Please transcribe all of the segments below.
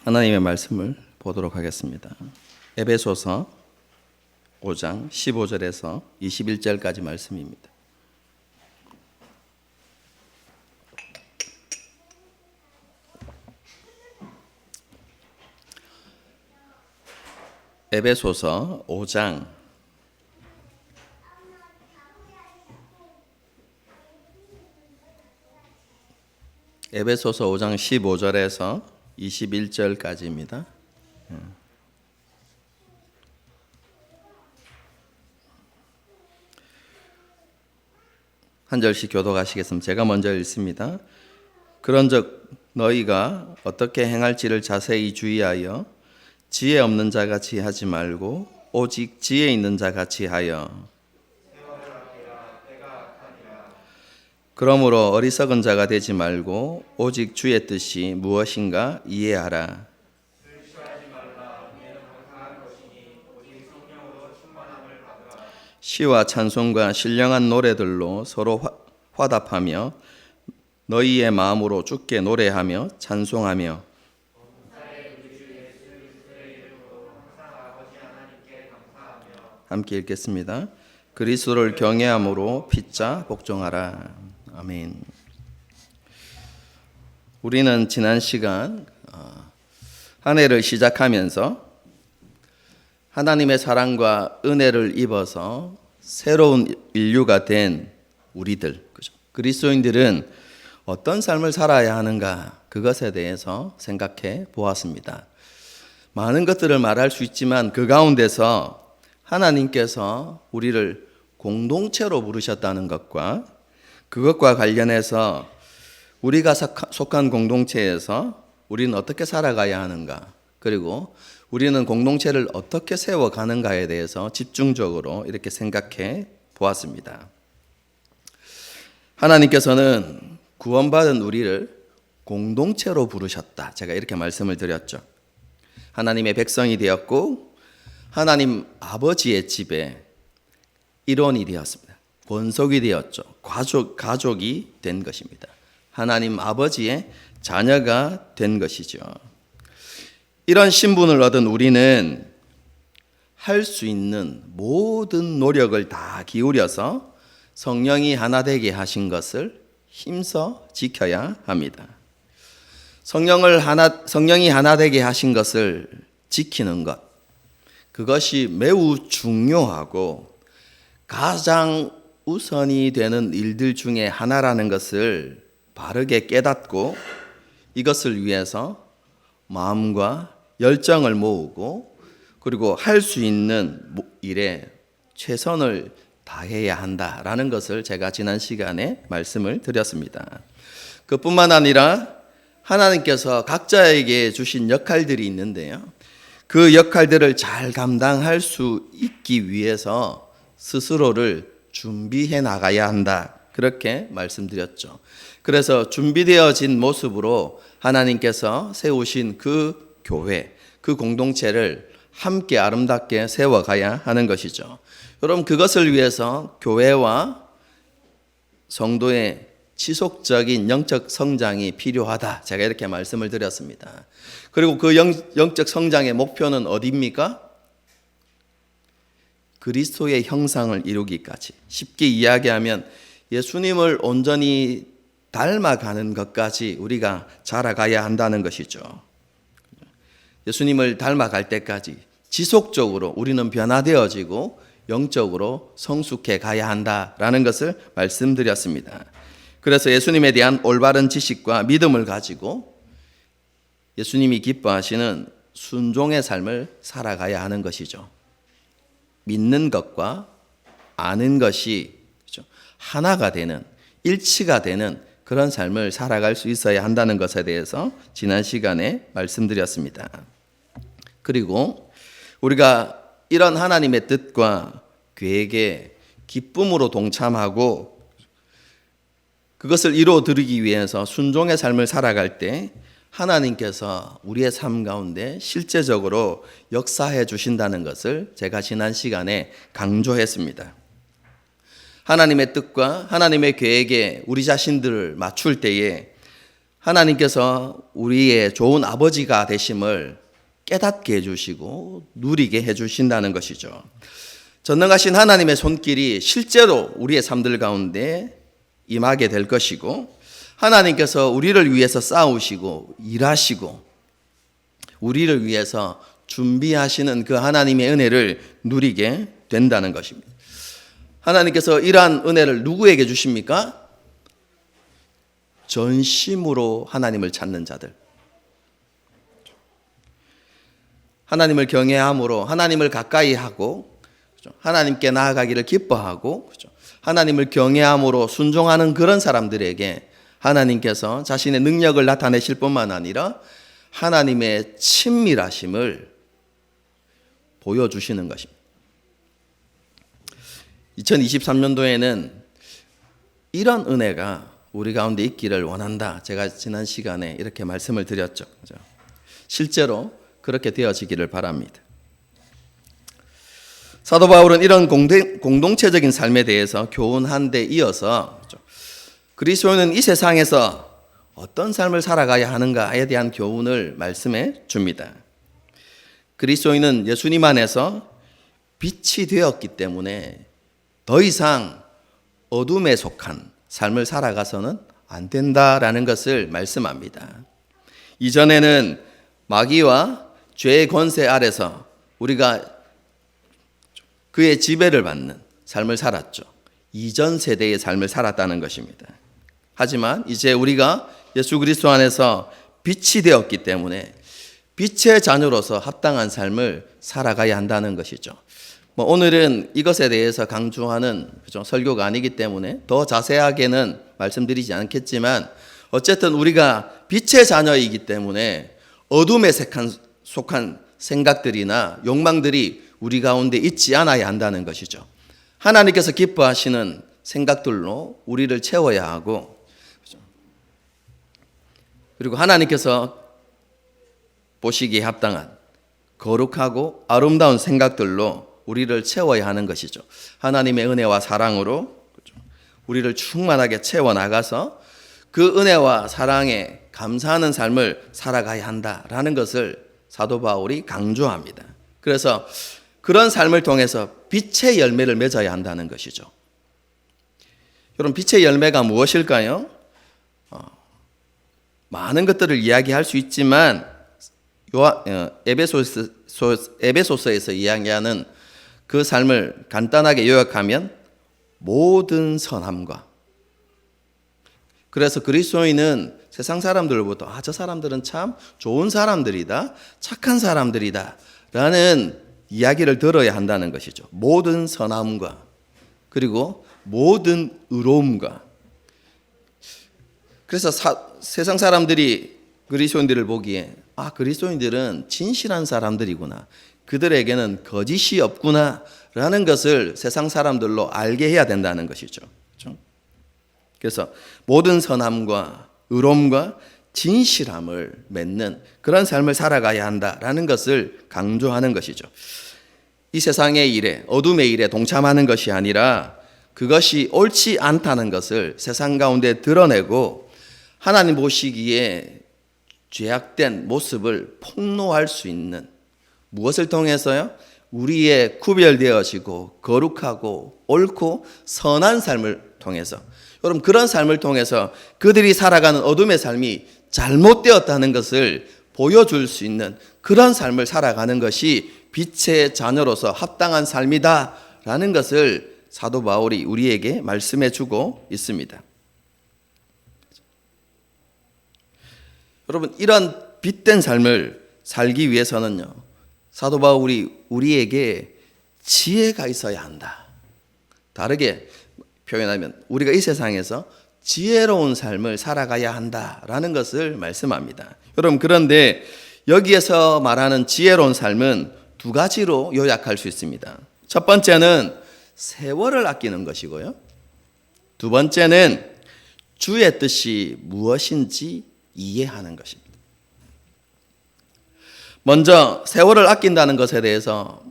하나님의 말씀을 보도록 하겠습니다. 에베소서 5장 15절에서 21절까지 말씀입니다. 에베소서 5장 15절에서 21절까지입니다. 한 절씩 교독하시겠습니다. 제가 먼저 읽습니다. 그런즉 너희가 어떻게 행할지를 자세히 주의하여 지혜 없는 자같이 하지 말고 오직 지혜 있는 자같이 하여 그러므로 어리석은 자가 되지 말고 오직 주의 뜻이 무엇인가 이해하라. 시와 찬송과 신령한 노래들로 서로 화답하며 너희의 마음으로 주께 노래하며 찬송하며 함께 읽겠습니다. 그리스도를 경외함으로 피차 복종하라. 아멘. 우리는 지난 시간 한 해를 시작하면서 하나님의 사랑과 은혜를 입어서 새로운 인류가 된 우리들, 그리스도인들은 어떤 삶을 살아야 하는가, 그것에 대해서 생각해 보았습니다. 많은 것들을 말할 수 있지만 그 가운데서 하나님께서 우리를 공동체로 부르셨다는 것과 그것과 관련해서 우리가 속한 공동체에서 우리는 어떻게 살아가야 하는가, 그리고 우리는 공동체를 어떻게 세워가는가에 대해서 집중적으로 이렇게 생각해 보았습니다. 하나님께서는 구원받은 우리를 공동체로 부르셨다. 제가 이렇게 말씀을 드렸죠. 하나님의 백성이 되었고 하나님 아버지의 집에 일원이 되었습니다. 권속이 되었죠. 가족이 된 것입니다. 하나님 아버지의 자녀가 된 것이죠. 이런 신분을 얻은 우리는 할 수 있는 모든 노력을 다 기울여서 성령이 하나 되게 하신 것을 힘써 지켜야 합니다. 성령이 하나 되게 하신 것을 지키는 것, 그것이 매우 중요하고 가장 우선이 되는 일들 중에 하나라는 것을 바르게 깨닫고 이것을 위해서 마음과 열정을 모으고 그리고 할 수 있는 일에 최선을 다해야 한다라는 것을 제가 지난 시간에 말씀을 드렸습니다. 그뿐만 아니라 하나님께서 각자에게 주신 역할들이 있는데요. 그 역할들을 잘 감당할 수 있기 위해서 스스로를 준비해 나가야 한다. 그렇게 말씀드렸죠. 그래서 준비되어진 모습으로 하나님께서 세우신 그 교회, 그 공동체를 함께 아름답게 세워가야 하는 것이죠. 여러분, 그것을 위해서 교회와 성도의 지속적인 영적 성장이 필요하다. 제가 이렇게 말씀을 드렸습니다. 그리고 그 영적 성장의 목표는 어디입니까? 그리스도의 형상을 이루기까지. 쉽게 이야기하면 예수님을 온전히 닮아가는 것까지 우리가 자라가야 한다는 것이죠. 예수님을 닮아갈 때까지 지속적으로 우리는 변화되어지고 영적으로 성숙해 가야 한다라는 것을 말씀드렸습니다. 그래서 예수님에 대한 올바른 지식과 믿음을 가지고 예수님이 기뻐하시는 순종의 삶을 살아가야 하는 것이죠. 믿는 것과 아는 것이 하나가 되는, 일치가 되는 그런 삶을 살아갈 수 있어야 한다는 것에 대해서 지난 시간에 말씀드렸습니다. 그리고 우리가 이런 하나님의 뜻과 계획에 기쁨으로 동참하고 그것을 이루어드리기 위해서 순종의 삶을 살아갈 때 하나님께서 우리의 삶 가운데 실제적으로 역사해 주신다는 것을 제가 지난 시간에 강조했습니다. 하나님의 뜻과 하나님의 계획에 우리 자신들을 맞출 때에 하나님께서 우리의 좋은 아버지가 되심을 깨닫게 해주시고 누리게 해주신다는 것이죠. 전능하신 하나님의 손길이 실제로 우리의 삶들 가운데 임하게 될 것이고, 하나님께서 우리를 위해서 싸우시고 일하시고 우리를 위해서 준비하시는 그 하나님의 은혜를 누리게 된다는 것입니다. 하나님께서 이러한 은혜를 누구에게 주십니까? 전심으로 하나님을 찾는 자들, 하나님을 경외함으로 하나님을 가까이 하고 하나님께 나아가기를 기뻐하고 하나님을 경외함으로 순종하는 그런 사람들에게 하나님께서 자신의 능력을 나타내실 뿐만 아니라 하나님의 친밀하심을 보여주시는 것입니다. 2023년도에는 이런 은혜가 우리 가운데 있기를 원한다. 제가 지난 시간에 이렇게 말씀을 드렸죠. 실제로 그렇게 되어지기를 바랍니다. 사도 바울은 이런 공동체적인 삶에 대해서 교훈한 데 이어서 그리스도인은 이 세상에서 어떤 삶을 살아가야 하는가에 대한 교훈을 말씀해 줍니다. 그리스도인은 예수님 안에서 빛이 되었기 때문에 더 이상 어둠에 속한 삶을 살아가서는 안 된다라는 것을 말씀합니다. 이전에는 마귀와 죄의 권세 아래서 우리가 그의 지배를 받는 삶을 살았죠. 이전 세대의 삶을 살았다는 것입니다. 하지만 이제 우리가 예수 그리스도 안에서 빛이 되었기 때문에 빛의 자녀로서 합당한 삶을 살아가야 한다는 것이죠. 오늘은 이것에 대해서 강조하는 설교가 아니기 때문에 더 자세하게는 말씀드리지 않겠지만, 어쨌든 우리가 빛의 자녀이기 때문에 어둠에 속한 생각들이나 욕망들이 우리 가운데 있지 않아야 한다는 것이죠. 하나님께서 기뻐하시는 생각들로 우리를 채워야 하고, 그리고 하나님께서 보시기에 합당한 거룩하고 아름다운 생각들로 우리를 채워야 하는 것이죠. 하나님의 은혜와 사랑으로 우리를 충만하게 채워나가서 그 은혜와 사랑에 감사하는 삶을 살아가야 한다라는 것을 사도 바울이 강조합니다. 그래서 그런 삶을 통해서 빛의 열매를 맺어야 한다는 것이죠. 여러분, 빛의 열매가 무엇일까요? 많은 것들을 이야기할 수 있지만 에베소서에서 이야기하는 그 삶을 간단하게 요약하면 모든 선함과, 그래서 그리스도인은 세상 사람들보다 저 사람들은 참 좋은 사람들이다, 착한 사람들이다 라는 이야기를 들어야 한다는 것이죠. 모든 선함과 그리고 모든 의로움과. 그래서 세상 사람들이 그리스도인들을 보기에 그리스도인들은 진실한 사람들이구나, 그들에게는 거짓이 없구나 라는 것을 세상 사람들로 알게 해야 된다는 것이죠. 그렇죠? 그래서 모든 선함과 의로움과 진실함을 맺는 그런 삶을 살아가야 한다라는 것을 강조하는 것이죠. 이 세상의 일에, 어둠의 일에 동참하는 것이 아니라 그것이 옳지 않다는 것을 세상 가운데 드러내고 하나님 보시기에 죄악된 모습을 폭로할 수 있는, 무엇을 통해서요? 우리의 구별되어지고 거룩하고 옳고 선한 삶을 통해서. 여러분, 그런 삶을 통해서 그들이 살아가는 어둠의 삶이 잘못되었다는 것을 보여줄 수 있는 그런 삶을 살아가는 것이 빛의 자녀로서 합당한 삶이다라는 것을 사도 바울이 우리에게 말씀해 주고 있습니다. 여러분, 이런 빛된 삶을 살기 위해서는요, 사도 바울이 우리에게 지혜가 있어야 한다. 다르게 표현하면 우리가 이 세상에서 지혜로운 삶을 살아가야 한다라는 것을 말씀합니다. 여러분, 그런데 여기에서 말하는 지혜로운 삶은 두 가지로 요약할 수 있습니다. 첫 번째는 세월을 아끼는 것이고요. 두 번째는 주의 뜻이 무엇인지 이해하는 것입니다. 먼저 세월을 아낀다는 것에 대해서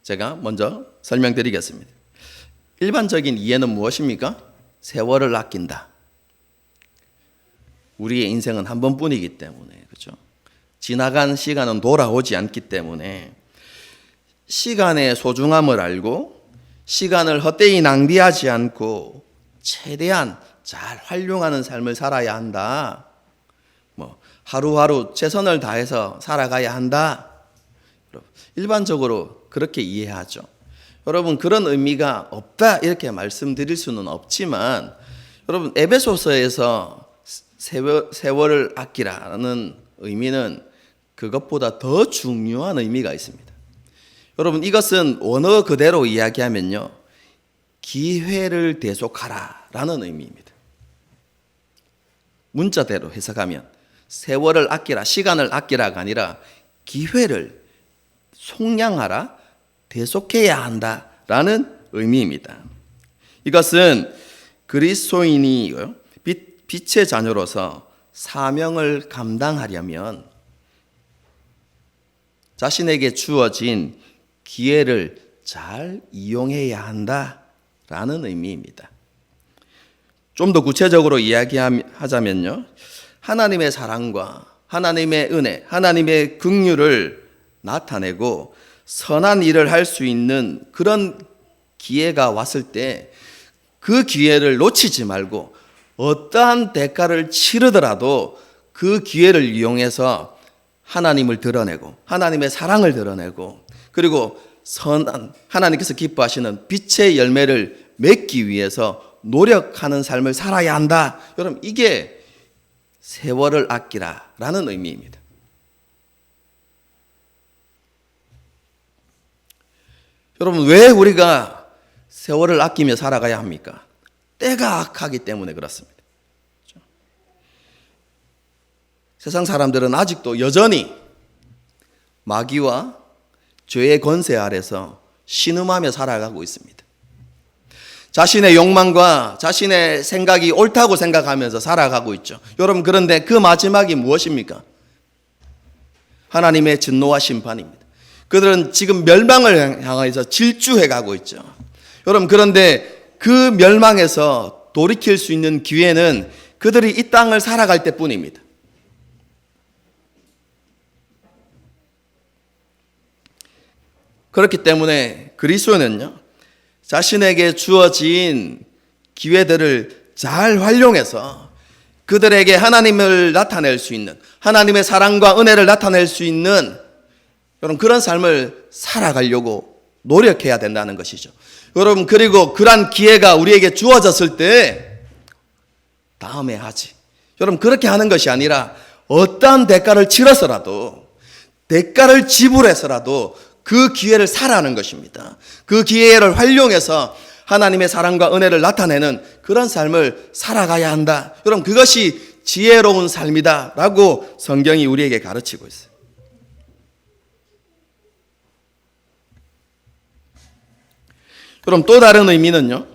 제가 먼저 설명드리겠습니다. 일반적인 이해는 무엇입니까? 세월을 아낀다. 우리의 인생은 한 번뿐이기 때문에, 그죠? 지나간 시간은 돌아오지 않기 때문에 시간의 소중함을 알고 시간을 헛되이 낭비하지 않고 최대한 잘 활용하는 삶을 살아야 한다. 하루하루 최선을 다해서 살아가야 한다. 일반적으로 그렇게 이해하죠. 여러분, 그런 의미가 없다 이렇게 말씀드릴 수는 없지만, 여러분, 에베소서에서 세월을 아끼라는 의미는 그것보다 더 중요한 의미가 있습니다. 여러분, 이것은 원어 그대로 이야기하면요, 기회를 대속하라라는 의미입니다. 문자대로 해석하면 세월을 아끼라, 시간을 아끼라가 아니라 기회를 속량하라, 대속해야 한다라는 의미입니다. 이것은 그리스도인이 빛의 자녀로서 사명을 감당하려면 자신에게 주어진 기회를 잘 이용해야 한다라는 의미입니다. 좀 더 구체적으로 이야기하자면요, 하나님의 사랑과 하나님의 은혜, 하나님의 긍휼을 나타내고 선한 일을 할 수 있는 그런 기회가 왔을 때 그 기회를 놓치지 말고 어떠한 대가를 치르더라도 그 기회를 이용해서 하나님을 드러내고 하나님의 사랑을 드러내고 그리고 선한 하나님께서 기뻐하시는 빛의 열매를 맺기 위해서 노력하는 삶을 살아야 한다. 여러분, 이게 세월을 아끼라라는 의미입니다. 여러분, 왜 우리가 세월을 아끼며 살아가야 합니까? 때가 악하기 때문에 그렇습니다. 그렇죠? 세상 사람들은 아직도 여전히 마귀와 죄의 권세 아래서 신음하며 살아가고 있습니다. 자신의 욕망과 자신의 생각이 옳다고 생각하면서 살아가고 있죠. 여러분, 그런데 그 마지막이 무엇입니까? 하나님의 진노와 심판입니다. 그들은 지금 멸망을 향해서 질주해 가고 있죠. 여러분, 그런데 그 멸망에서 돌이킬 수 있는 기회는 그들이 이 땅을 살아갈 때뿐입니다. 그렇기 때문에 그리스도는요, 자신에게 주어진 기회들을 잘 활용해서 그들에게 하나님을 나타낼 수 있는, 하나님의 사랑과 은혜를 나타낼 수 있는 여러분, 그런 삶을 살아가려고 노력해야 된다는 것이죠. 여러분, 그리고 그러한 기회가 우리에게 주어졌을 때 다음에 하지. 여러분, 그렇게 하는 것이 아니라 어떠한 대가를 치러서라도, 대가를 지불해서라도 그 기회를 살아가는 것입니다. 그 기회를 활용해서 하나님의 사랑과 은혜를 나타내는 그런 삶을 살아가야 한다. 여러분, 그것이 지혜로운 삶이다라고 성경이 우리에게 가르치고 있어요. 그럼 또 다른 의미는요,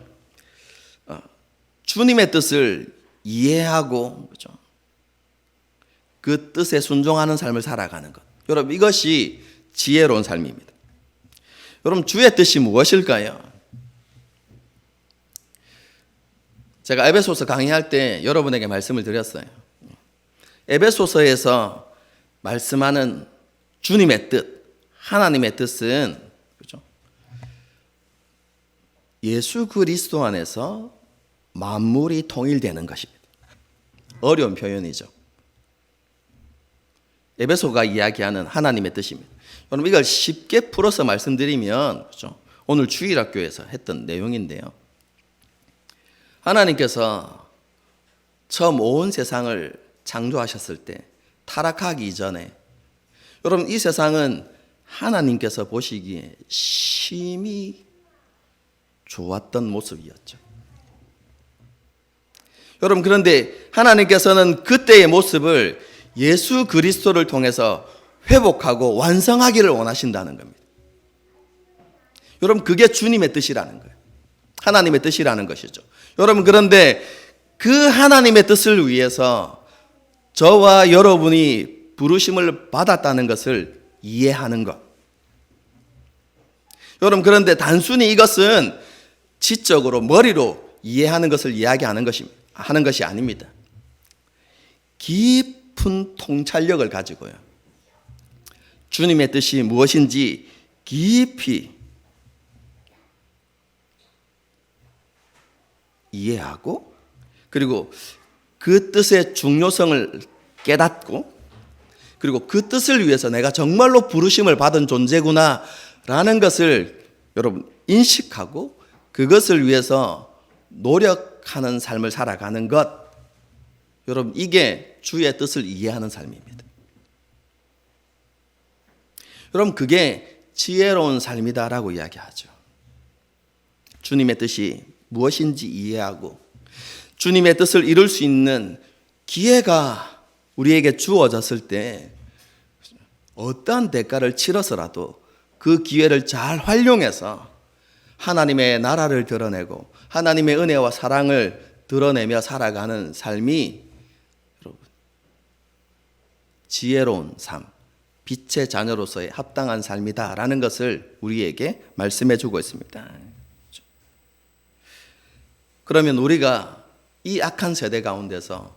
주님의 뜻을 이해하고, 그렇죠? 그 뜻에 순종하는 삶을 살아가는 것. 여러분, 이것이 지혜로운 삶입니다. 여러분, 주의 뜻이 무엇일까요? 제가 에베소서 강의할 때 여러분에게 말씀을 드렸어요. 에베소서에서 말씀하는 주님의 뜻, 하나님의 뜻은, 그렇죠? 예수 그리스도 안에서 만물이 통일되는 것입니다. 어려운 표현이죠. 에베소가 이야기하는 하나님의 뜻입니다. 여러분, 이걸 쉽게 풀어서 말씀드리면, 그렇죠? 오늘 주일학교에서 했던 내용인데요. 하나님께서 처음 온 세상을 창조하셨을 때, 타락하기 이전에, 여러분, 이 세상은 하나님께서 보시기에 심히 좋았던 모습이었죠. 여러분, 그런데 하나님께서는 그때의 모습을 예수 그리스도를 통해서 회복하고 완성하기를 원하신다는 겁니다. 여러분, 그게 주님의 뜻이라는 거예요. 하나님의 뜻이라는 것이죠. 여러분, 그런데 그 하나님의 뜻을 위해서 저와 여러분이 부르심을 받았다는 것을 이해하는 것. 여러분, 그런데 단순히 이것은 지적으로 머리로 이해하는 것을 이야기하는 것이 아닙니다. 깊은 통찰력을 가지고요. 주님의 뜻이 무엇인지 깊이 이해하고 그리고 그 뜻의 중요성을 깨닫고 그리고 그 뜻을 위해서 내가 정말로 부르심을 받은 존재구나라는 것을 여러분 인식하고 그것을 위해서 노력하는 삶을 살아가는 것, 여러분 이게 주의 뜻을 이해하는 삶입니다. 여러분 그게 지혜로운 삶이다라고 이야기하죠. 주님의 뜻이 무엇인지 이해하고 주님의 뜻을 이룰 수 있는 기회가 우리에게 주어졌을 때 어떠한 대가를 치러서라도 그 기회를 잘 활용해서 하나님의 나라를 드러내고 하나님의 은혜와 사랑을 드러내며 살아가는 삶이 여러분 지혜로운 삶, 빛의 자녀로서의 합당한 삶이다라는 것을 우리에게 말씀해 주고 있습니다. 그러면 우리가 이 악한 세대 가운데서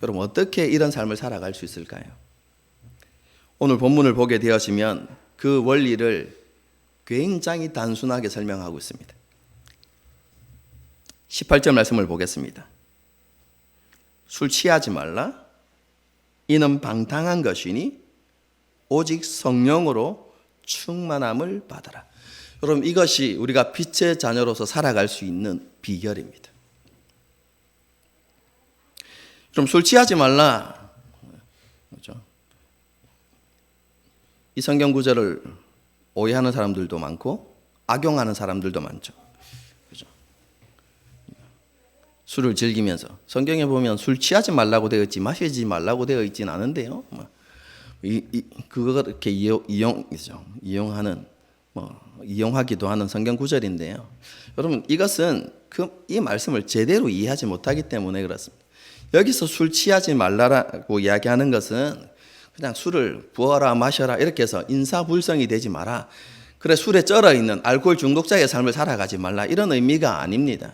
여러분 어떻게 이런 삶을 살아갈 수 있을까요? 오늘 본문을 보게 되어지면 그 원리를 굉장히 단순하게 설명하고 있습니다. 18절 말씀을 보겠습니다. 술 취하지 말라. 이는 방탕한 것이니 오직 성령으로 충만함을 받아라. 여러분 이것이 우리가 빛의 자녀로서 살아갈 수 있는 비결입니다. 좀 술 취하지 말라. 그렇죠? 이 성경 구절을 오해하는 사람들도 많고 악용하는 사람들도 많죠. 그렇죠? 술을 즐기면서 성경에 보면 술 취하지 말라고 되어 있지 마시지 말라고 되어 있지는 않은데요. 그거 이렇게 이용하는 이용하기도 하는 성경 구절인데요. 여러분 이것은 이 말씀을 제대로 이해하지 못하기 때문에 그렇습니다. 여기서 술 취하지 말라고 이야기하는 것은 그냥 술을 부어라 마셔라 이렇게 해서 인사불성이 되지 마라. 그래 술에 쩔어 있는 알코올 중독자의 삶을 살아가지 말라 이런 의미가 아닙니다.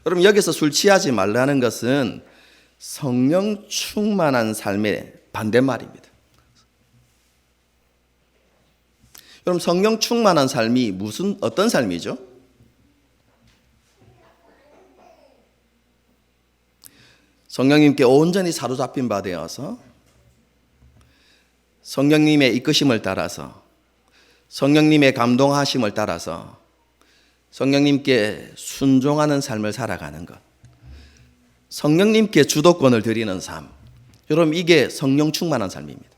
여러분 여기서 술 취하지 말라는 것은 성령 충만한 삶의 반대말입니다. 여러분 성령 충만한 삶이 어떤 삶이죠? 성령님께 온전히 사로잡힌 바 되어서 성령님의 이끄심을 따라서 성령님의 감동하심을 따라서 성령님께 순종하는 삶을 살아가는 것, 성령님께 주도권을 드리는 삶, 여러분 이게 성령 충만한 삶입니다.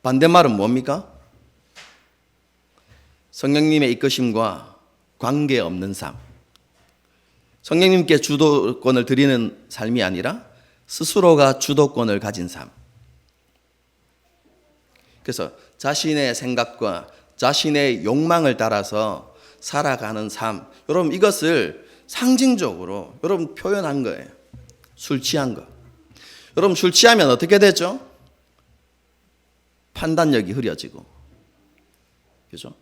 반대말은 뭡니까? 성령님의 이끄심과 관계없는 삶, 성령님께 주도권을 드리는 삶이 아니라 스스로가 주도권을 가진 삶. 그래서 자신의 생각과 자신의 욕망을 따라서 살아가는 삶. 여러분 이것을 상징적으로 여러분 표현한 거예요. 술 취한 거. 여러분 술 취하면 어떻게 되죠? 판단력이 흐려지고. 그죠?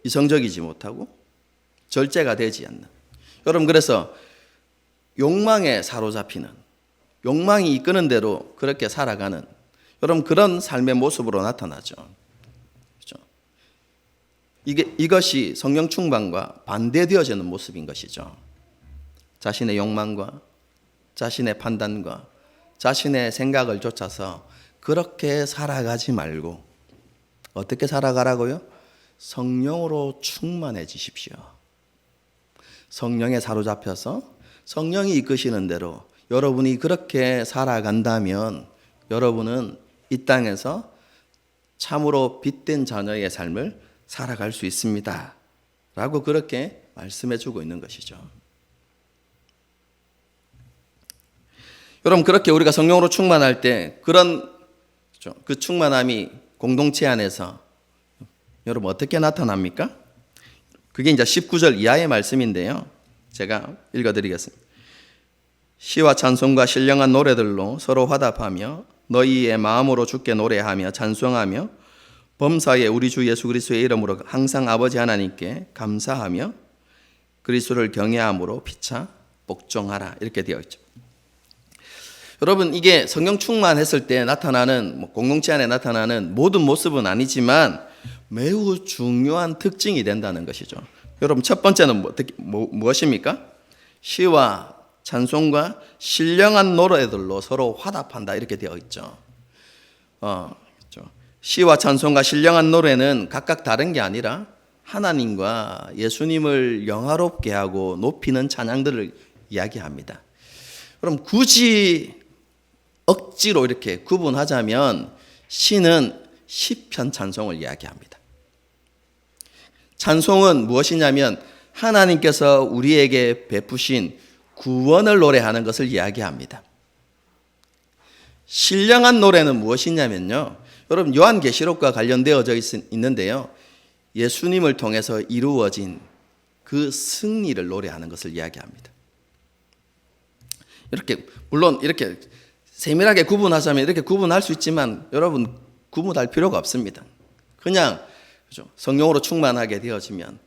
이성적이지 못하고 절제가 되지 않는. 여러분 그래서 욕망에 사로잡히는, 욕망이 이끄는 대로 그렇게 살아가는 여러분 그런 삶의 모습으로 나타나죠. 그렇죠? 이것이 성령 충만과 반대되어지는 모습인 것이죠. 자신의 욕망과 자신의 판단과 자신의 생각을 쫓아서 그렇게 살아가지 말고 어떻게 살아가라고요? 성령으로 충만해지십시오. 성령에 사로잡혀서 성령이 이끄시는 대로 여러분이 그렇게 살아간다면 여러분은 이 땅에서 참으로 빛된 자녀의 삶을 살아갈 수 있습니다. 라고 그렇게 말씀해 주고 있는 것이죠. 여러분 그렇게 우리가 성령으로 충만할 때 그 충만함이 공동체 안에서 여러분 어떻게 나타납니까? 그게 이제 19절 이하의 말씀인데요. 제가 읽어드리겠습니다. 시와 찬송과 신령한 노래들로 서로 화답하며 너희의 마음으로 주께 노래하며 찬송하며 범사에 우리 주 예수 그리스도의 이름으로 항상 아버지 하나님께 감사하며 그리스도를 경외함으로 피차 복종하라 이렇게 되어 있죠. 여러분, 이게 성령 충만했을 때 나타나는 공동체 안에 나타나는 모든 모습은 아니지만 매우 중요한 특징이 된다는 것이죠. 여러분, 첫 번째는 무엇입니까? 시와 찬송과 신령한 노래들로 서로 화답한다 이렇게 되어 있죠. 그렇죠. 시와 찬송과 신령한 노래는 각각 다른 게 아니라 하나님과 예수님을 영화롭게 하고 높이는 찬양들을 이야기합니다. 그럼 굳이 억지로 이렇게 구분하자면 시는 시편 찬송을 이야기합니다. 찬송은 무엇이냐면 하나님께서 우리에게 베푸신 구원을 노래하는 것을 이야기합니다. 신령한 노래는 무엇이냐면요, 여러분 요한계시록과 관련되어져 있는데요, 예수님을 통해서 이루어진 그 승리를 노래하는 것을 이야기합니다. 이렇게 물론 이렇게 세밀하게 구분하자면 이렇게 구분할 수 있지만 여러분 구분할 필요가 없습니다. 그냥 그죠? 성령으로 충만하게 되어지면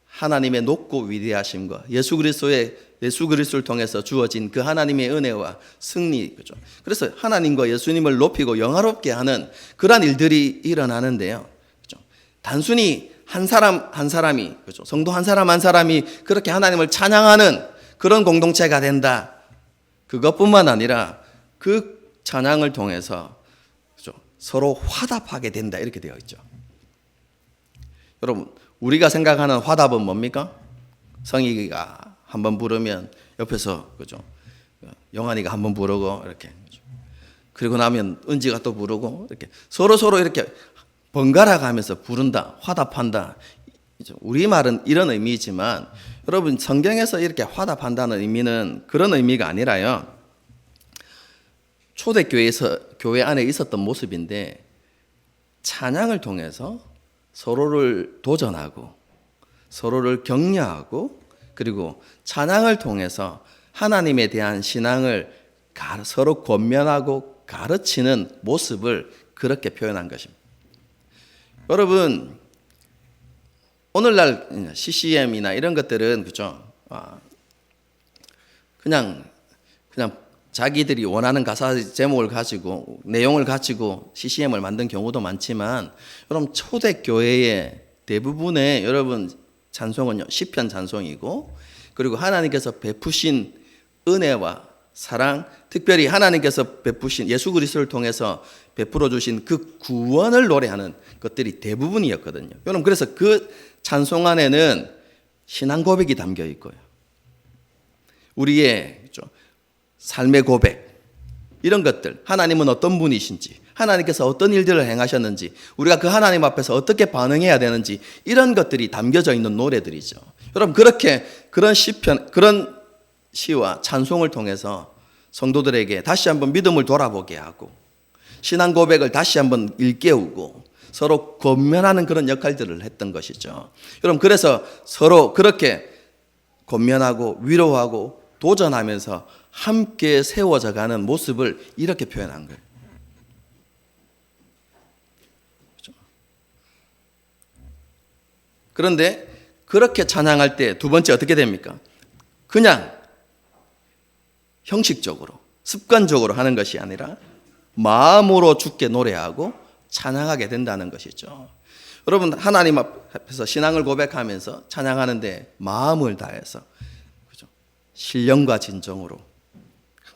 하나님의 높고 위대하심과 예수 그리스도를 통해서 주어진 그 하나님의 은혜와 승리, 그죠? 그래서 하나님과 예수님을 높이고 영화롭게 하는 그러한 일들이 일어나는데요, 그죠? 단순히 한 사람이, 그죠? 성도 한 사람이 그렇게 하나님을 찬양하는 그런 공동체가 된다. 그것뿐만 아니라 그 찬양을 통해서, 그죠? 서로 화답하게 된다 이렇게 되어 있죠. 여러분, 우리가 생각하는 화답은 뭡니까? 성익이가 한번 부르면 옆에서, 그죠? 영환이가 한번 부르고 이렇게, 그죠? 그리고 나면 은지가 또 부르고 이렇게 서로 이렇게 번갈아 가면서 부른다, 화답한다. 우리말은 이런 의미이지만 여러분 성경에서 이렇게 화답한다는 의미는 그런 의미가 아니라요, 초대교회에서 교회 안에 있었던 모습인데 찬양을 통해서 서로를 도전하고 서로를 격려하고 그리고 찬양을 통해서 하나님에 대한 신앙을 서로 권면하고 가르치는 모습을 그렇게 표현한 것입니다. 여러분, 오늘날 CCM이나 이런 것들은, 그죠? 그냥 자기들이 원하는 가사 제목을 가지고 내용을 가지고 CCM을 만든 경우도 많지만, 여러분 초대교회의 대부분의 여러분 찬송은요 시편 찬송이고, 그리고 하나님께서 베푸신 은혜와 사랑, 특별히 하나님께서 베푸신 예수 그리스도를 통해서 베풀어 주신 그 구원을 노래하는 것들이 대부분이었거든요. 여러분, 그래서 그 찬송 안에는 신앙 고백이 담겨 있고요, 우리의 삶의 고백, 이런 것들, 하나님은 어떤 분이신지, 하나님께서 어떤 일들을 행하셨는지, 우리가 그 하나님 앞에서 어떻게 반응해야 되는지, 이런 것들이 담겨져 있는 노래들이죠. 여러분, 그렇게 그런 시편, 그런 시와 찬송을 통해서 성도들에게 다시 한번 믿음을 돌아보게 하고 신앙 고백을 다시 한번 일깨우고 서로 권면하는 그런 역할들을 했던 것이죠. 여러분, 그래서 서로 그렇게 권면하고 위로하고 도전하면서 함께 세워져 가는 모습을 이렇게 표현한 거예요. 그런데 그렇게 찬양할 때 두 번째 어떻게 됩니까? 그냥 형식적으로 습관적으로 하는 것이 아니라 마음으로 주께 노래하고 찬양하게 된다는 것이죠. 여러분, 하나님 앞에서 신앙을 고백하면서 찬양하는데 마음을 다해서, 그죠? 신령과 진정으로,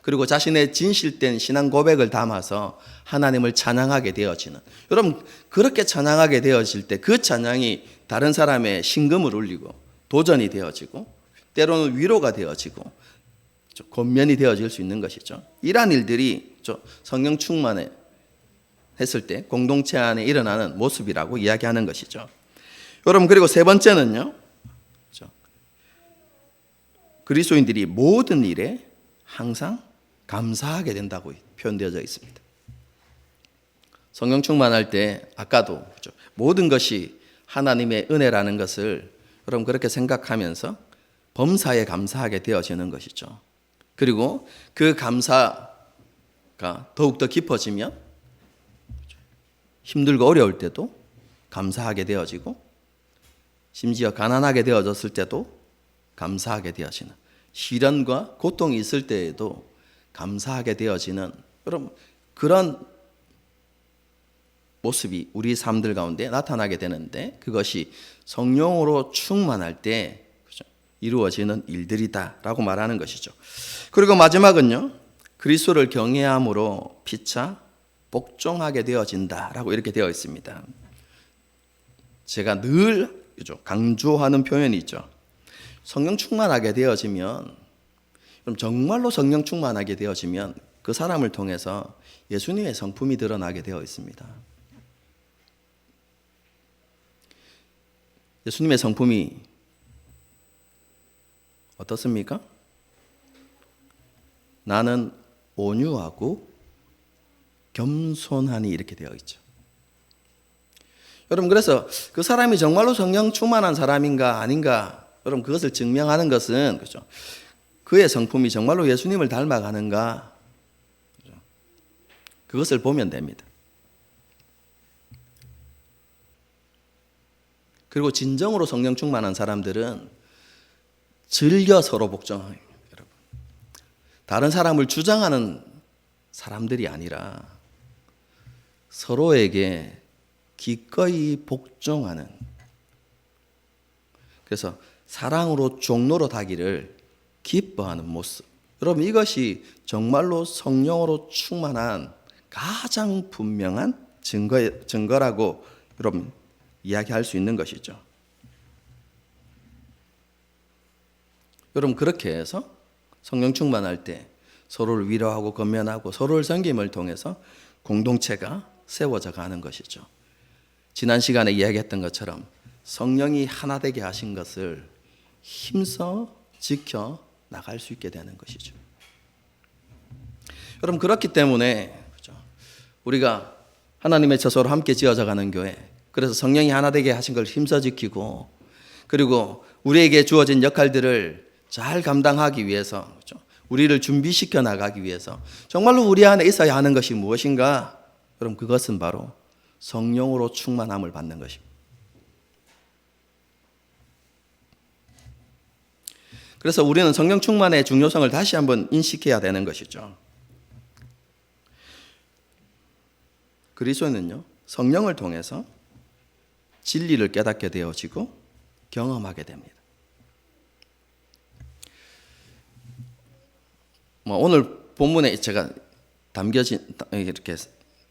그리고 자신의 진실된 신앙 고백을 담아서 하나님을 찬양하게 되어지는, 여러분 그렇게 찬양하게 되어질 때 그 찬양이 다른 사람의 심금을 울리고 도전이 되어지고 때로는 위로가 되어지고 권면이 되어질 수 있는 것이죠. 이러한 일들이 성령 충만에 했을 때 공동체 안에 일어나는 모습이라고 이야기하는 것이죠. 여러분, 그리고 세 번째는요, 그리스도인들이 모든 일에 항상 감사하게 된다고 표현되어져 있습니다. 성령 충만할 때 아까도 모든 것이 하나님의 은혜라는 것을 여러분 그렇게 생각하면서 범사에 감사하게 되어지는 것이죠. 그리고 그 감사가 더욱더 깊어지면 힘들고 어려울 때도 감사하게 되어지고, 심지어 가난하게 되어졌을 때도 감사하게 되어지는, 시련과 고통이 있을 때에도 감사하게 되어지는 그런 모습이 우리 삶들 가운데 나타나게 되는데, 그것이 성령으로 충만할 때 이루어지는 일들이다라고 말하는 것이죠. 그리고 마지막은요, 그리스도를 경외함으로 피차 복종하게 되어진다라고 이렇게 되어 있습니다. 제가 늘 강조하는 표현이 있죠. 성령 충만하게 되어지면, 그럼 정말로 성령 충만하게 되어지면 그 사람을 통해서 예수님의 성품이 드러나게 되어 있습니다. 예수님의 성품이 어떻습니까? 나는 온유하고 겸손하니 이렇게 되어 있죠. 여러분, 그래서 그 사람이 정말로 성령 충만한 사람인가 아닌가, 여러분 그것을 증명하는 것은, 그렇죠, 그의 성품이 정말로 예수님을 닮아가는가, 그렇죠? 그것을 보면 됩니다. 그리고 진정으로 성령 충만한 사람들은 즐겨 서로 복종해요. 여러분, 다른 사람을 주장하는 사람들이 아니라 서로에게 기꺼이 복종하는, 그래서 사랑으로 종로로 하기를 기뻐하는 모습. 여러분, 이것이 정말로 성령으로 충만한 가장 분명한 증거라고 여러분 이야기할 수 있는 것이죠. 여러분, 그렇게 해서 성령 충만할 때 서로를 위로하고 권면하고 서로를 섬김을 통해서 공동체가 세워져 가는 것이죠. 지난 시간에 이야기했던 것처럼 성령이 하나 되게 하신 것을 힘써 지켜 나갈 수 있게 되는 것이죠. 여러분, 그렇기 때문에 우리가 하나님의 처소로 함께 지어져 가는 교회, 그래서 성령이 하나 되게 하신 걸 힘써 지키고, 그리고 우리에게 주어진 역할들을 잘 감당하기 위해서, 우리를 준비시켜 나가기 위해서 정말로 우리 안에 있어야 하는 것이 무엇인가? 여러분, 그것은 바로 성령으로 충만함을 받는 것입니다. 그래서 우리는 성령 충만의 중요성을 다시 한번 인식해야 되는 것이죠. 그리스도인은요, 성령을 통해서 진리를 깨닫게 되어지고 경험하게 됩니다. 오늘 본문에 제가 담겨진 이렇게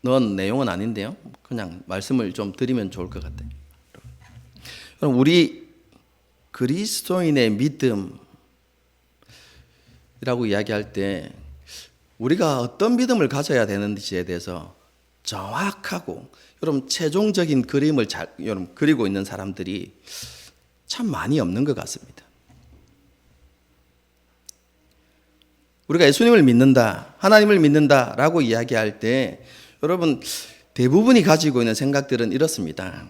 넣은 내용은 아닌데요, 그냥 말씀을 좀 드리면 좋을 것 같아요. 그럼 우리 그리스도인의 믿음이라고 이야기할 때 우리가 어떤 믿음을 가져야 되는지에 대해서 정확하고 여러분 최종적인 그림을 여러분 그리고 있는 사람들이 참 많이 없는 것 같습니다. 우리가 예수님을 믿는다, 하나님을 믿는다라고 이야기할 때 여러분 대부분이 가지고 있는 생각들은 이렇습니다.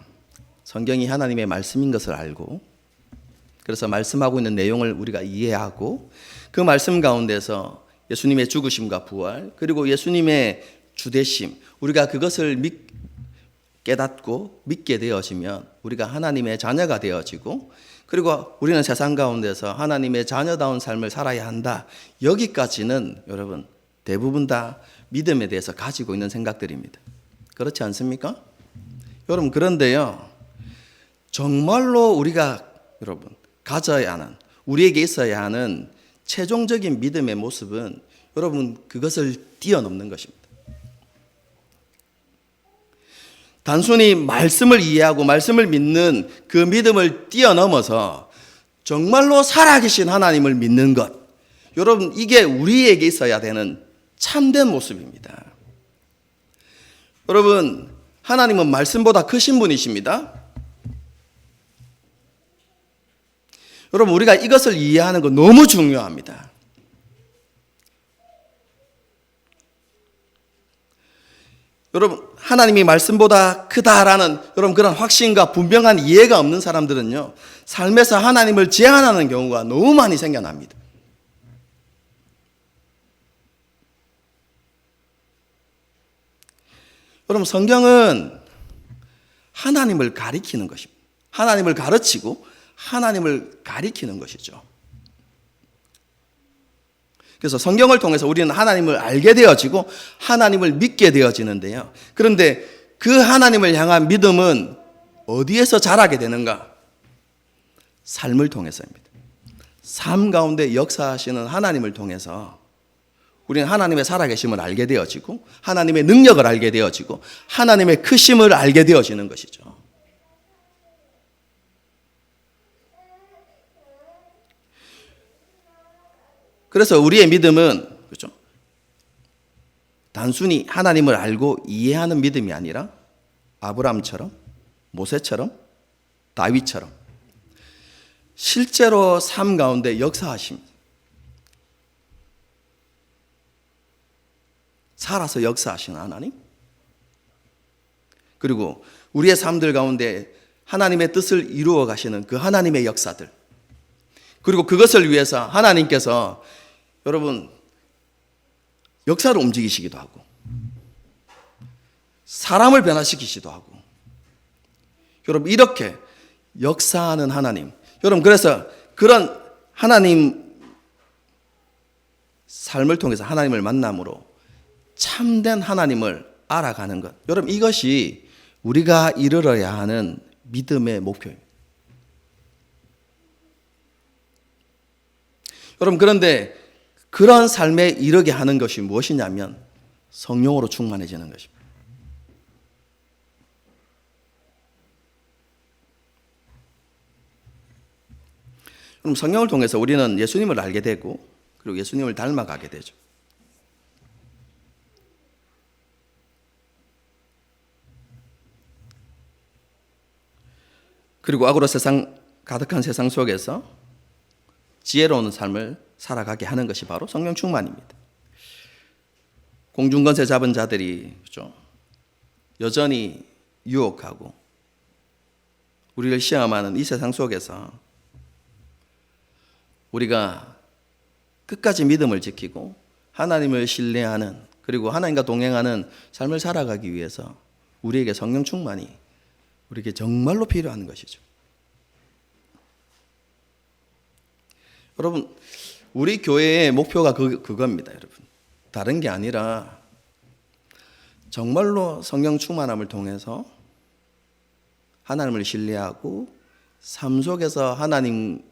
성경이 하나님의 말씀인 것을 알고, 그래서 말씀하고 있는 내용을 우리가 이해하고, 그 말씀 가운데서 예수님의 죽으심과 부활, 그리고 예수님의 주되심, 우리가 그것을 깨닫고 믿게 되어지면 우리가 하나님의 자녀가 되어지고, 그리고 우리는 세상 가운데서 하나님의 자녀다운 삶을 살아야 한다. 여기까지는 여러분 대부분 다 믿음에 대해서 가지고 있는 생각들입니다. 그렇지 않습니까? 여러분, 그런데요, 정말로 우리가 여러분 가져야 하는, 우리에게 있어야 하는 최종적인 믿음의 모습은 여러분 그것을 뛰어넘는 것입니다. 단순히 말씀을 이해하고 말씀을 믿는 그 믿음을 뛰어넘어서 정말로 살아계신 하나님을 믿는 것, 여러분 이게 우리에게 있어야 되는 참된 모습입니다. 여러분, 하나님은 말씀보다 크신 분이십니다. 여러분, 우리가 이것을 이해하는 거 너무 중요합니다. 여러분, 하나님이 말씀보다 크다라는 여러분 그런 확신과 분명한 이해가 없는 사람들은요, 삶에서 하나님을 제한하는 경우가 너무 많이 생겨납니다. 여러분, 성경은 하나님을 가리키는 것입니다. 하나님을 가르치고 하나님을 가리키는 것이죠. 그래서 성경을 통해서 우리는 하나님을 알게 되어지고 하나님을 믿게 되어지는데요. 그런데 그 하나님을 향한 믿음은 어디에서 자라게 되는가? 삶을 통해서입니다. 삶 가운데 역사하시는 하나님을 통해서 우리는 하나님의 살아계심을 알게 되어지고 하나님의 능력을 알게 되어지고 하나님의 크심을 알게 되어지는 것이죠. 그래서 우리의 믿음은 그렇죠? 단순히 하나님을 알고 이해하는 믿음이 아니라 아브라함처럼 모세처럼 다윗처럼 실제로 삶 가운데 역사하십니다. 살아서 역사하시는 하나님, 그리고 우리의 삶들 가운데 하나님의 뜻을 이루어 가시는 그 하나님의 역사들, 그리고 그것을 위해서 하나님께서 여러분 역사를 움직이시기도 하고 사람을 변화시키시기도 하고 여러분 이렇게 역사하는 하나님, 여러분 그래서 그런 하나님 삶을 통해서 하나님을 만남으로 참된 하나님을 알아가는 것, 여러분 이것이 우리가 이르러야 하는 믿음의 목표입니다. 여러분 그런데 그런 삶에 이르게 하는 것이 무엇이냐면 성령으로 충만해지는 것입니다. 그럼 성령을 통해서 우리는 예수님을 알게 되고 그리고 예수님을 닮아가게 되죠. 그리고 악으로 가득한 세상 속에서 지혜로운 삶을 살아가게 하는 것이 바로 성령 충만입니다. 공중권세 잡은 자들이 그렇죠? 여전히 유혹하고 우리를 시험하는 이 세상 속에서 우리가 끝까지 믿음을 지키고 하나님을 신뢰하는 그리고 하나님과 동행하는 삶을 살아가기 위해서 우리에게 성령 충만이 우리에게 정말로 필요한 것이죠. 여러분 우리 교회의 목표가 그겁니다. 여러분 다른 게 아니라 정말로 성령 충만함을 통해서 하나님을 신뢰하고 삶 속에서 하나님의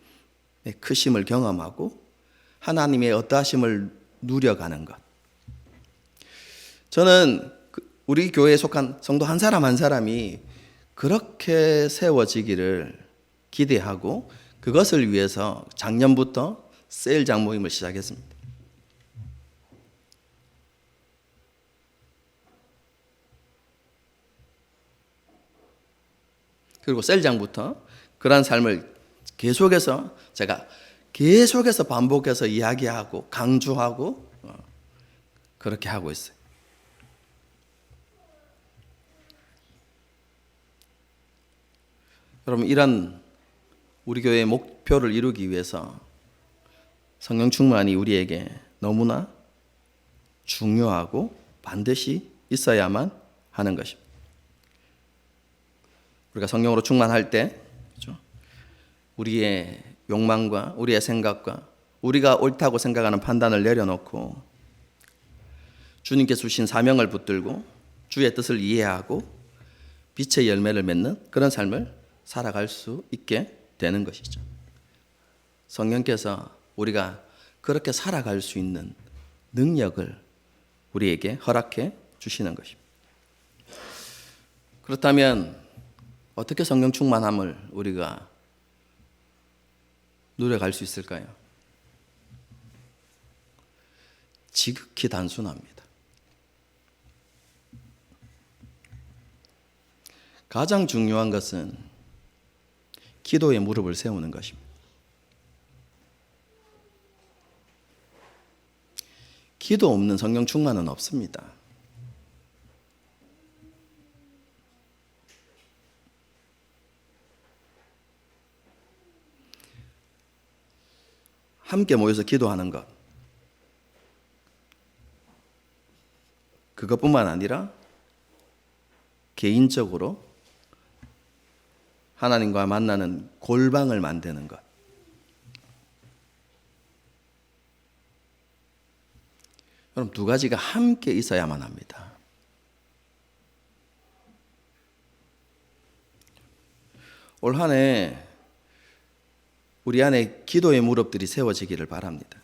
크심을 경험하고 하나님의 어떠하심을 누려가는 것. 저는 우리 교회에 속한 성도 한 사람 한 사람이 그렇게 세워지기를 기대하고 그것을 위해서 작년부터 셀장 모임을 시작했습니다. 그리고 셀장부터 그러한 삶을 제가 계속해서 반복해서 이야기하고 강조하고 그렇게 하고 있어요. 여러분 이런 우리 교회의 목표를 이루기 위해서 성령 충만이 우리에게 너무나 중요하고 반드시 있어야만 하는 것입니다. 우리가 성령으로 충만할 때 그렇죠? 우리의 욕망과 우리의 생각과 우리가 옳다고 생각하는 판단을 내려놓고 주님께서 주신 사명을 붙들고 주의 뜻을 이해하고 빛의 열매를 맺는 그런 삶을 살아갈 수 있게 되는 것이죠. 성령께서 우리가 그렇게 살아갈 수 있는 능력을 우리에게 허락해 주시는 것입니다. 그렇다면 어떻게 성령 충만함을 우리가 누려갈 수 있을까요? 지극히 단순합니다. 가장 중요한 것은 기도에 무릎을 세우는 것입니다. 기도 없는 성령 충만은 없습니다. 함께 모여서 기도하는 것, 그것뿐만 아니라 개인적으로 하나님과 만나는 골방을 만드는 것, 그럼 두 가지가 함께 있어야만 합니다. 올 한 해 우리 안에 기도의 무릎들이 세워지기를 바랍니다.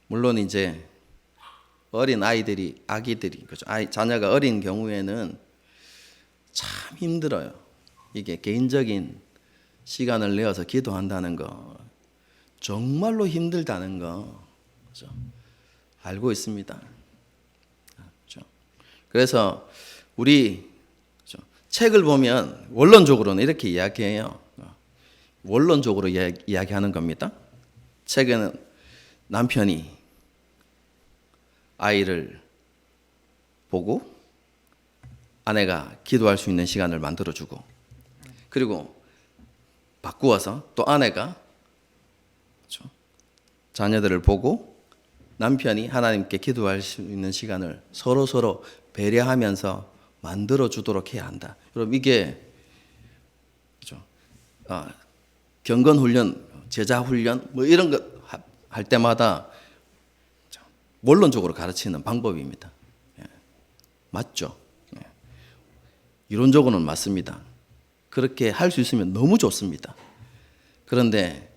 물론 이제 어린 아이들이, 아기들이, 그죠? 자녀가 어린 경우에는 참 힘들어요. 이게 개인적인 시간을 내어서 기도한다는 거 정말로 힘들다는 거, 그죠? 알고 있습니다. 그죠? 그래서 우리 책을 보면 원론적으로는 이렇게 이야기해요. 원론적으로 이야기하는 겁니다. 책에는 남편이 아이를 보고 아내가 기도할 수 있는 시간을 만들어주고, 그리고 바꾸어서 또 아내가 자녀들을 보고 남편이 하나님께 기도할 수 있는 시간을 서로 배려하면서 만들어주도록 해야 한다. 그럼 이게 경건 훈련, 제자 훈련 뭐 이런 거 할 때마다 원론적으로 가르치는 방법입니다. 맞죠? 이론적으로는 맞습니다. 그렇게 할 수 있으면 너무 좋습니다. 그런데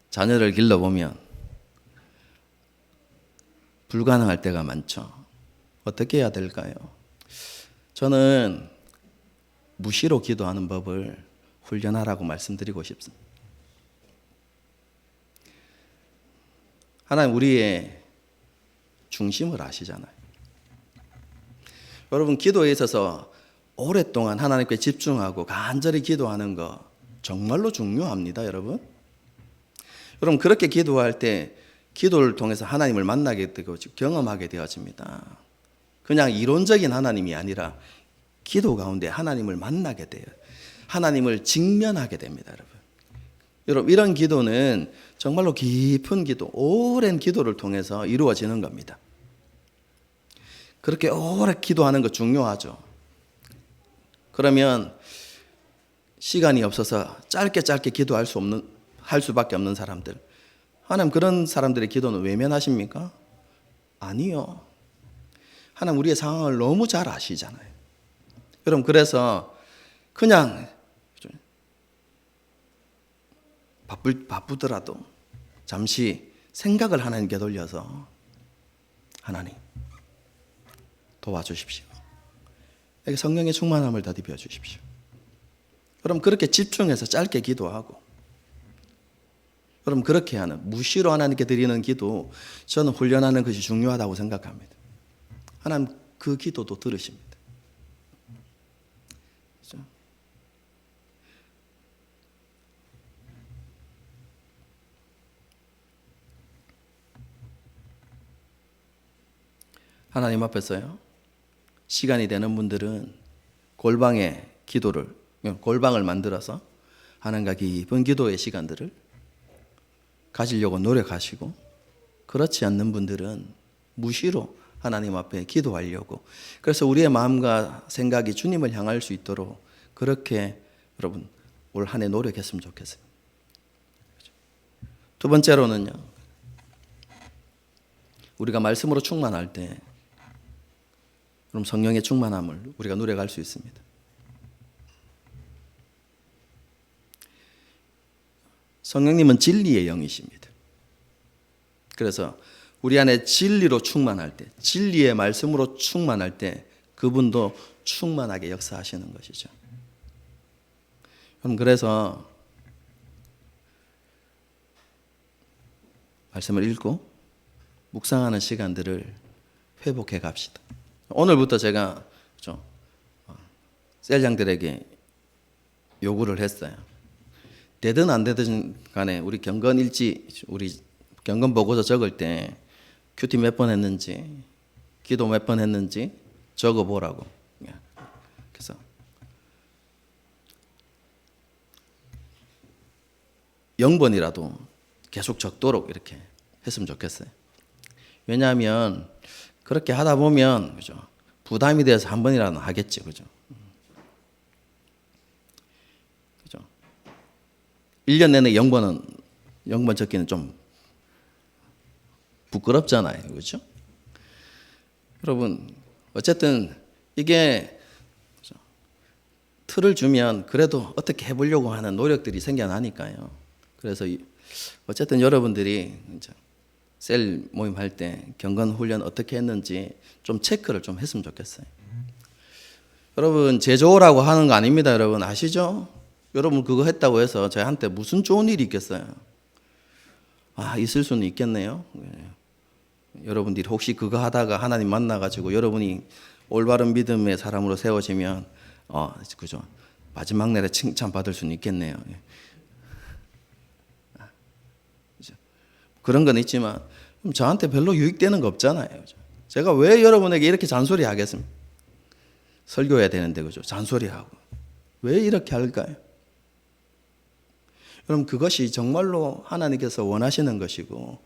자녀를 길러보면 불가능할 때가 많죠. 어떻게 해야 될까요? 저는 무시로 기도하는 법을 훈련하라고 말씀드리고 싶습니다. 하나님 우리의 중심을 아시잖아요. 여러분, 기도에 있어서 오랫동안 하나님께 집중하고 간절히 기도하는 거 정말로 중요합니다, 여러분. 여러분, 그렇게 기도할 때 기도를 통해서 하나님을 만나게 되고 경험하게 되어집니다. 그냥 이론적인 하나님이 아니라 기도 가운데 하나님을 만나게 돼요. 하나님을 직면하게 됩니다, 여러분. 여러분, 이런 기도는 정말로 깊은 기도, 오랜 기도를 통해서 이루어지는 겁니다. 그렇게 오래 기도하는 거 중요하죠. 그러면 시간이 없어서 짧게 기도할 할 수밖에 없는 사람들, 하나님 그런 사람들의 기도는 외면하십니까? 아니요. 하나님 우리의 상황을 너무 잘 아시잖아요. 여러분, 그래서 그냥 바쁘더라도 잠시 생각을 하나님께 돌려서 하나님 도와주십시오. 성령의 충만함을 더디벼 주십시오. 그럼 그렇게 집중해서 짧게 기도하고, 그럼 그렇게 하는, 무시로 하나님께 드리는 기도, 저는 훈련하는 것이 중요하다고 생각합니다. 하나님 그 기도도 들으십니다. 그렇죠? 하나님 앞에서요, 시간이 되는 분들은 골방의 기도를, 골방을 만들어서 하나님과 깊은 기도의 시간들을 가지려고 노력하시고, 그렇지 않는 분들은 무시로 하나님 앞에 기도하려고, 그래서 우리의 마음과 생각이 주님을 향할 수 있도록 그렇게 여러분 올 한 해 노력했으면 좋겠어요. 두 번째로는요, 우리가 말씀으로 충만할 때 그럼 성령의 충만함을 우리가 누려갈 수 있습니다. 성령님은 진리의 영이십니다. 그래서 우리 안에 진리로 충만할 때, 진리의 말씀으로 충만할 때 그분도 충만하게 역사하시는 것이죠. 그럼 그래서 말씀을 읽고 묵상하는 시간들을 회복해 갑시다. 오늘부터 제가 셀장들에게 요구를 했어요. 되든 안 되든 간에 우리 경건일지, 우리 경건 보고서 적을 때 큐티 몇 번 했는지, 기도 몇 번 했는지 적어보라고. 그래서 0번이라도 계속 적도록 이렇게 했으면 좋겠어요. 왜냐하면 그렇게 하다 보면, 그죠, 부담이 돼서 한 번이라도 하겠지, 그죠. 1년 내내 0번은 영번 적기는 좀 부끄럽잖아요, 그렇죠? 여러분, 어쨌든 이게 틀을 주면 그래도 어떻게 해보려고 하는 노력들이 생겨나니까요. 그래서 어쨌든 여러분들이 셀 모임할 때 경건 훈련 어떻게 했는지 좀 체크를 좀 했으면 좋겠어요. 여러분, 제조라고 하는 거 아닙니다. 여러분 아시죠? 여러분 그거 했다고 해서 저한테 무슨 좋은 일이 있겠어요? 있을 수는 있겠네요. 여러분들이 혹시 그거 하다가 하나님 만나가지고 여러분이 올바른 믿음의 사람으로 세워지면 그죠? 마지막 날에 칭찬 받을 수는 있겠네요. 그런 건 있지만 저한테 별로 유익되는 거 없잖아요. 제가 왜 여러분에게 이렇게 잔소리 하겠습니까? 설교해야 되는데 그죠? 잔소리하고 왜 이렇게 할까요? 그럼 그것이 정말로 하나님께서 원하시는 것이고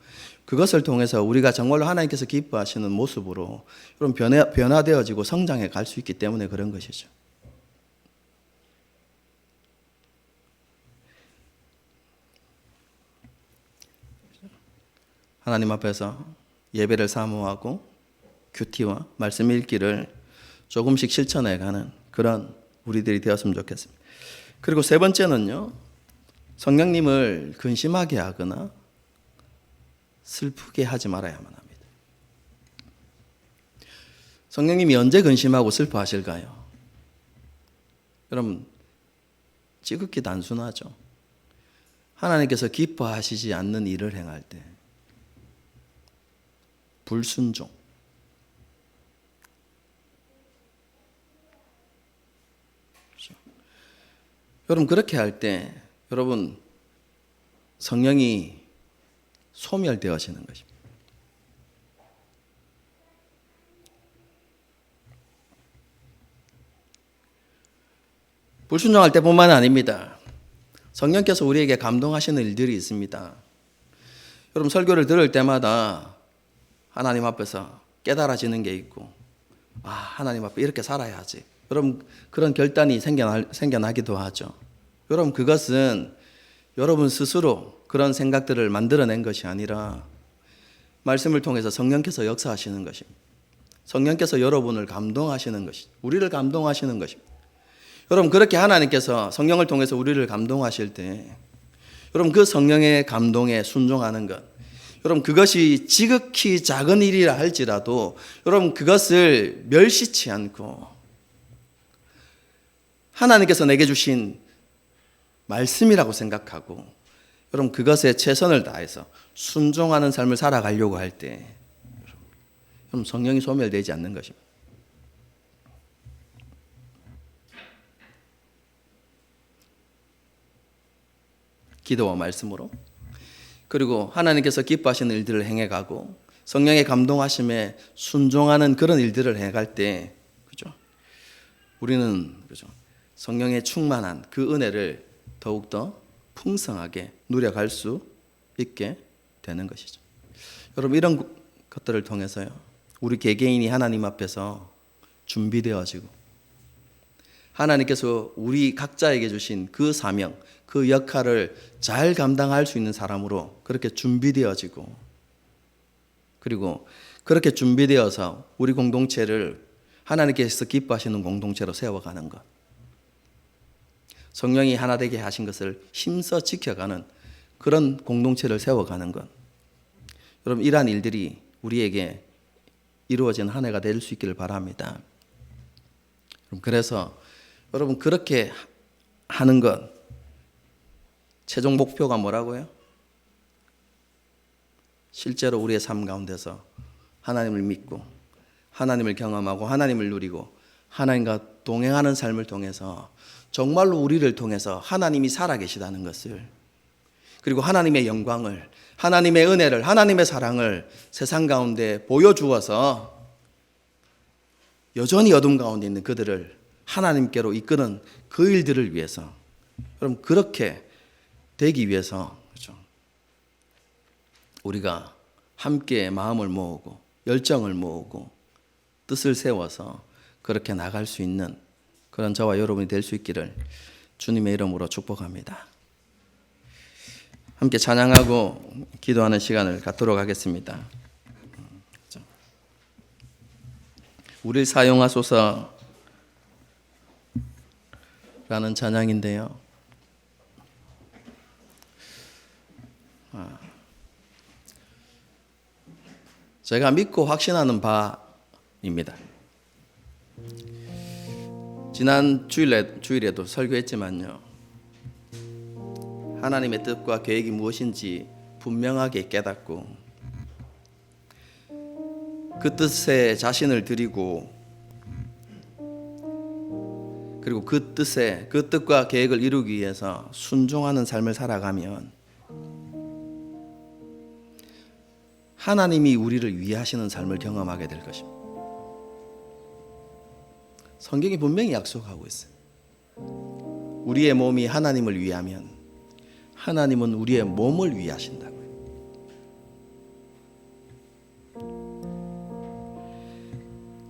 그것을 통해서 우리가 정말로 하나님께서 기뻐하시는 모습으로 그럼 변화되어지고 성장해 갈 수 있기 때문에 그런 것이죠. 하나님 앞에서 예배를 사모하고 큐티와 말씀 읽기를 조금씩 실천해 가는 그런 우리들이 되었으면 좋겠습니다. 그리고 세 번째는요, 성령님을 근심하게 하거나 슬프게 하지 말아야만 합니다. 성령님이 언제 근심하고 슬퍼하실까요? 여러분, 지극히 단순하죠. 하나님께서 기뻐하시지 않는 일을 행할 때, 불순종, 그렇죠? 여러분 그렇게 할 때 여러분 성령이 소멸되어지는 것입니다. 불순종할 때뿐만 아닙니다. 성령께서 우리에게 감동하시는 일들이 있습니다. 여러분 설교를 들을 때마다 하나님 앞에서 깨달아지는 게 있고 하나님 앞에 이렇게 살아야지. 여러분 그런 결단이 생겨나기도 하죠. 여러분 그것은 여러분 스스로 그런 생각들을 만들어낸 것이 아니라 말씀을 통해서 성령께서 역사하시는 것입니다. 성령께서 여러분을 감동하시는 것입니다. 우리를 감동하시는 것입니다. 여러분 그렇게 하나님께서 성령을 통해서 우리를 감동하실 때 여러분 그 성령의 감동에 순종하는 것, 여러분 그것이 지극히 작은 일이라 할지라도 여러분 그것을 멸시치 않고 하나님께서 내게 주신 말씀이라고 생각하고 여러분 그것에 최선을 다해서 순종하는 삶을 살아가려고 할 때 여러분 성령이 소멸되지 않는 것입니다. 기도와 말씀으로 그리고 하나님께서 기뻐하시는 일들을 행해가고 성령의 감동하심에 순종하는 그런 일들을 해갈 때 그죠? 우리는 그죠? 성령의 충만한 그 은혜를 더욱더 풍성하게 누려갈 수 있게 되는 것이죠. 여러분 이런 것들을 통해서요 우리 개개인이 하나님 앞에서 준비되어지고 하나님께서 우리 각자에게 주신 그 사명, 그 역할을 잘 감당할 수 있는 사람으로 그렇게 준비되어지고 그리고 그렇게 준비되어서 우리 공동체를 하나님께서 기뻐하시는 공동체로 세워가는 것, 성령이 하나 되게 하신 것을 힘써 지켜가는 그런 공동체를 세워가는 것, 여러분 이러한 일들이 우리에게 이루어지는 한 해가 될 수 있기를 바랍니다. 그래서 여러분 그렇게 하는 것 최종 목표가 뭐라고요? 실제로 우리의 삶 가운데서 하나님을 믿고 하나님을 경험하고 하나님을 누리고 하나님과 동행하는 삶을 통해서 정말로 우리를 통해서 하나님이 살아계시다는 것을 그리고 하나님의 영광을 하나님의 은혜를 하나님의 사랑을 세상 가운데 보여주어서 여전히 어둠 가운데 있는 그들을 하나님께로 이끄는 그 일들을 위해서 여러분 그렇게 되기 위해서 그렇죠? 우리가 함께 마음을 모으고 열정을 모으고 뜻을 세워서 그렇게 나갈 수 있는 그런 저와 여러분이 될 수 있기를 주님의 이름으로 축복합니다. 함께 찬양하고 기도하는 시간을 갖도록 하겠습니다. 우리를 사용하소서 라는 찬양인데요. 제가 믿고 확신하는 바입니다. 지난 주일에도 설교했지만요, 하나님의 뜻과 계획이 무엇인지 분명하게 깨닫고 그 뜻에 자신을 드리고, 그리고 그 뜻과 계획을 이루기 위해서 순종하는 삶을 살아가면 하나님이 우리를 위하시는 삶을 경험하게 될 것입니다. 성경이 분명히 약속하고 있어요. 우리의 몸이 하나님을 위하면 하나님은 우리의 몸을 위하신다고요.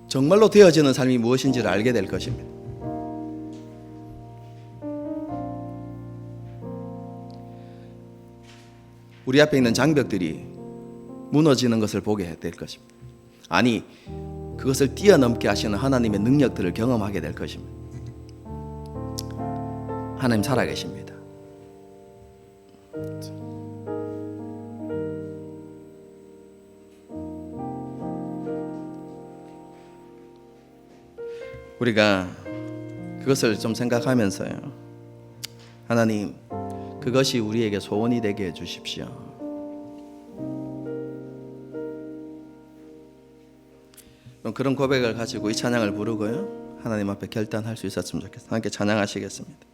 정말로 되어지는 삶이 무엇인지를 알게 될 것입니다. 우리 앞에 있는 장벽들이 무너지는 것을 보게 될 것입니다. 아니, 그것을 뛰어넘게 하시는 하나님의 능력들을 경험하게 될 것입니다. 하나님 살아계십니다. 우리가 그것을 좀 생각하면서요, 하나님, 그것이 우리에게 소원이 되게 해주십시오. 그런 고백을 가지고 이 찬양을 부르고요, 하나님 앞에 결단할 수 있었으면 좋겠습니다. 함께 찬양하시겠습니다.